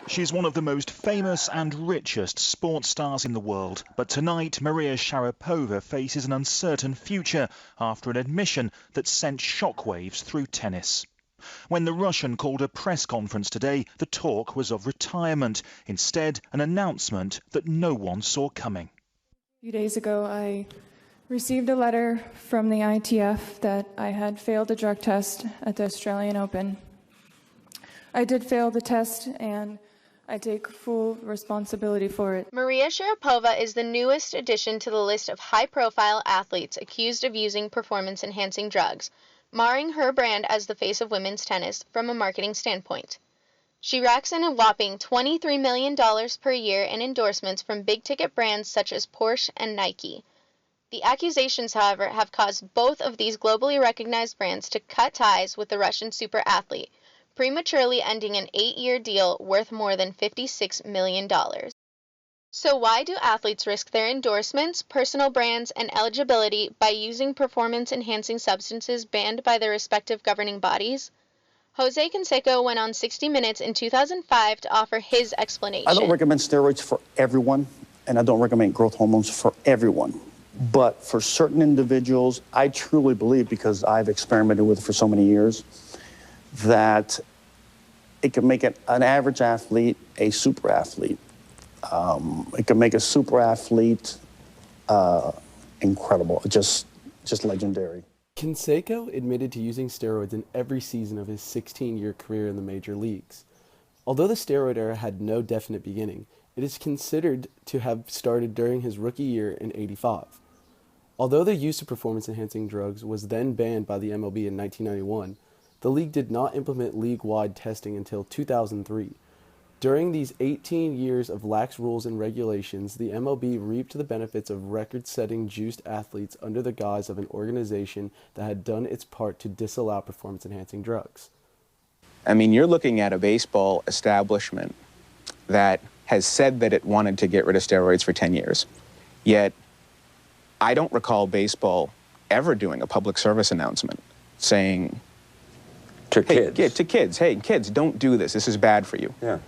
She's one of the most famous and richest sports stars in the world. But tonight, Maria Sharapova faces an uncertain future after an admission that sent shockwaves through tennis. When the Russian called a press conference today, the talk was of retirement. Instead, an announcement that no one saw coming. A few days ago, I received a letter from the ITF that I had failed a drug test at the Australian Open. I did fail the test, and I take full responsibility for it. Maria Sharapova is the newest addition to the list of high-profile athletes accused of using performance-enhancing drugs, marring her brand as the face of women's tennis from a marketing standpoint. She racks in a whopping $23 million per year in endorsements from big-ticket brands such as Porsche and Nike. The accusations, however, have caused both of these globally recognized brands to cut ties with the Russian super athlete, prematurely ending an 8-year deal worth more than $56 million. So why do athletes risk their endorsements, personal brands, and eligibility by using performance-enhancing substances banned by their respective governing bodies? Jose Canseco went on 60 Minutes in 2005 to offer his explanation. I don't recommend steroids for everyone, and I don't recommend growth hormones for everyone. But for certain individuals, I truly believe, because I've experimented with it for so many years, that it can make an average athlete a super athlete. It can make a super athlete incredible, just legendary. Canseco admitted to using steroids in every season of his 16-year career in the major leagues. Although the steroid era had no definite beginning, it is considered to have started during his rookie year in '85. Although the use of performance-enhancing drugs was then banned by the MLB in 1991, the league did not implement league-wide testing until 2003. During these 18 years of lax rules and regulations, the MLB reaped the benefits of record-setting juiced athletes under the guise of an organization that had done its part to disallow performance-enhancing drugs. I mean, you're looking at a baseball establishment that has said that it wanted to get rid of steroids for 10 years. Yet, I don't recall baseball ever doing a public service announcement saying, to kids, hey, kids, don't do this. This is bad for you. Yeah.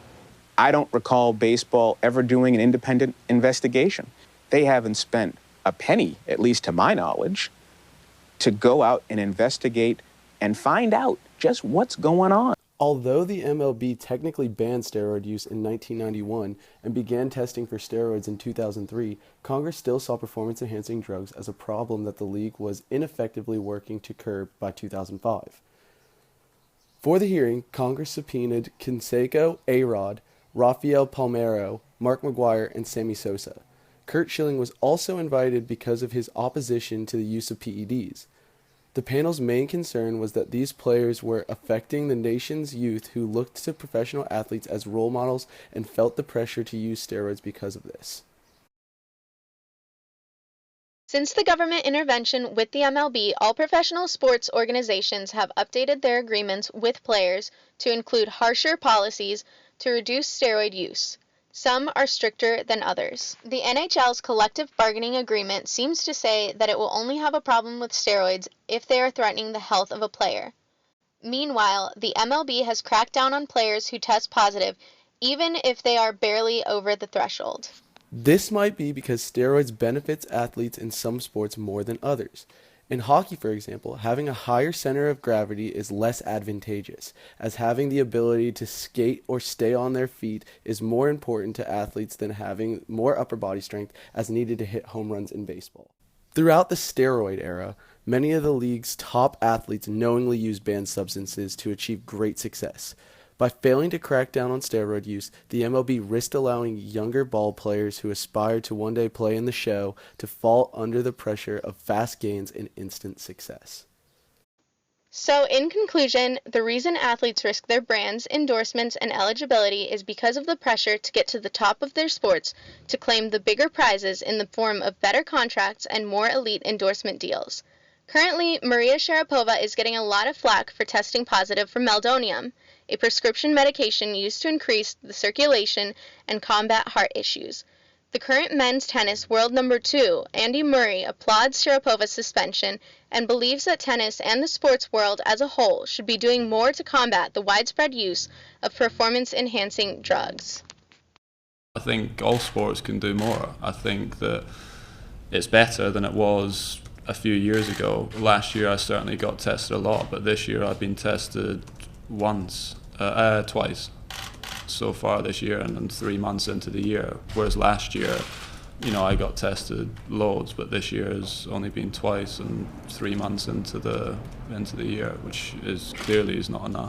I don't recall baseball ever doing an independent investigation. They haven't spent a penny, at least to my knowledge, to go out and investigate and find out just what's going on. Although the MLB technically banned steroid use in 1991 and began testing for steroids in 2003, Congress still saw performance-enhancing drugs as a problem that the league was ineffectively working to curb by 2005. For the hearing, Congress subpoenaed Canseco, A-Rod, Rafael Palmeiro, Mark McGwire, and Sammy Sosa. Curt Schilling was also invited because of his opposition to the use of PEDs. The panel's main concern was that these players were affecting the nation's youth who looked to professional athletes as role models and felt the pressure to use steroids because of this. Since the government intervention with the MLB, all professional sports organizations have updated their agreements with players to include harsher policies to reduce steroid use. Some are stricter than others. The NHL's collective bargaining agreement seems to say that it will only have a problem with steroids if they are threatening the health of a player. Meanwhile, the MLB has cracked down on players who test positive, even if they are barely over the threshold. This might be because steroids benefits athletes in some sports more than others. In hockey, for example, having a higher center of gravity is less advantageous, as having the ability to skate or stay on their feet is more important to athletes than having more upper body strength as needed to hit home runs in baseball. Throughout the steroid era, many of the league's top athletes knowingly used banned substances to achieve great success. By failing to crack down on steroid use, the MLB risked allowing younger ball players who aspired to one day play in the show to fall under the pressure of fast gains and instant success. So, in conclusion, the reason athletes risk their brands, endorsements, and eligibility is because of the pressure to get to the top of their sports to claim the bigger prizes in the form of better contracts and more elite endorsement deals. Currently, Maria Sharapova is getting a lot of flack for testing positive for meldonium, a prescription medication used to increase the circulation and combat heart issues. The current men's tennis world number 2, Andy Murray, applauds Sharapova's suspension and believes that tennis and the sports world as a whole should be doing more to combat the widespread use of performance-enhancing drugs. I think all sports can do more. I think that it's better than it was a few years ago. Last year I certainly got tested a lot, but this year I've been tested twice so far this year, and 3 months into the year. Whereas last year, I got tested loads, but this year has only been twice and 3 months into the year, which is clearly not enough.